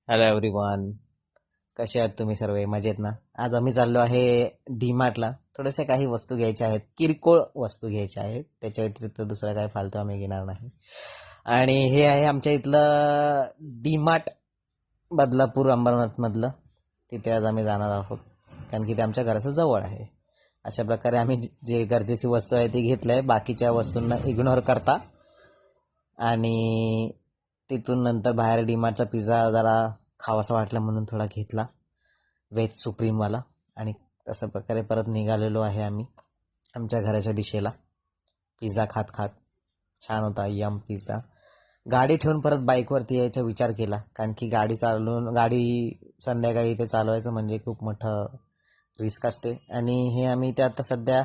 Hello everyone. कसे आहात तुम्ही सर्व? मजेत ना? आज आम्ही चाललो आहे डीमार्टला. थोड्याशा काही वस्तू घ्यायच्या आहेत, किरकोळ वस्तू घ्यायच्या आहेत. त्याच्या व्यतिरिक्त दुसरं काय फालतू आम्ही घेणार नाही. आणि हे आहे आमच्या इथलं डीमार्ट, बदलापूर अंबरनाथ मधलं. तिथे आज आम्ही जाणार आहोत, कारण की ते आमच्या घराच्या जवळ आहे. अशा प्रकारे आम्ही जे गरजेची वस्तू आहे ती घेतली आहे, बाकीच्या वस्तूंना इग्नोर करता. आणि तिथून नंतर बाहेर डीमार्टचा पिझ्झा जरा खावासा वाटला म्हणून थोडा घेतला, व्हेज सुप्रीमवाला. आणि तशा प्रकारे परत निघालेलो आहे आम्ही आमच्या घराच्या दिशेला, पिझ्झा खात खात. छान होता यम पिझ्झा. गाडी ठेवून परत बाईकवरती यायचा विचार केला, कारण की गाडी संध्याकाळी इथे चालवायचं म्हणजे खूप मोठं रिस्क असते. आणि हे आम्ही ते आता सध्या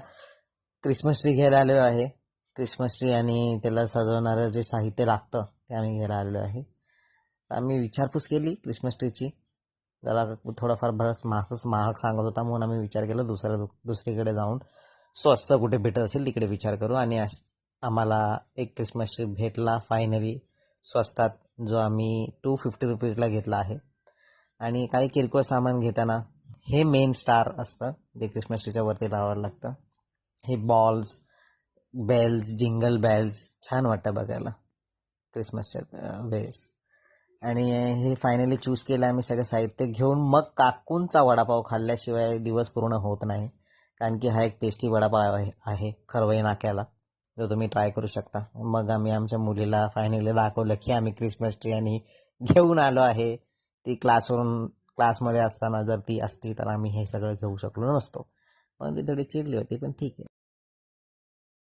क्रिसमस ट्री घ्यायला आलेलो आहे. क्रिसमस ट्री आणि त्याला सजवणारं जे साहित्य लागतं ते आम्ही घ्यायला आलेलो आहे. आम्ही विचारपूस केली क्रिसमस ट्रीची. जरा थोडाफार बराच महाग सांगत होता, म्हणून आम्ही विचार केला दुसरीकडे जाऊन स्वस्त कुठे भेटत असेल तिकडे विचार करू. आणि आम्हाला एक क्रिसमस ट्री भेटला फायनली स्वस्तात, जो आम्ही ₹250 घेतला आहे. आणि काही किरकोळ सामान घेताना हे मेन स्टार असतं जे क्रिसमस ट्रीच्या वरती लावायला लागतं. हे बॉल्स, बेल्स, जिंगल बेल्स छान वाटतं बघायला क्रिसमसच्या वेळेस. आणि हे फायनली चूज केलं आम्ही सगळं साहित्य घेऊन. मग काकूंचा वडापाव खाल्ल्याशिवाय दिवस पूर्ण होत नाही, कारण की हा एक टेस्टी वडापाव आहे खरवई नाक्याला, जो तुम्ही ट्राय करू शकता. मग आम्ही आमच्या मुलीला फायनली दाखवलं की आम्ही क्रिसमस ट्री आणि घेऊन आलो आहे. ती क्लासमध्ये असताना जर ती असती तर आम्ही हे सगळं घेऊ शकलो नसतो. मग ती थोडी चिडली होती, पण ठीक आहे.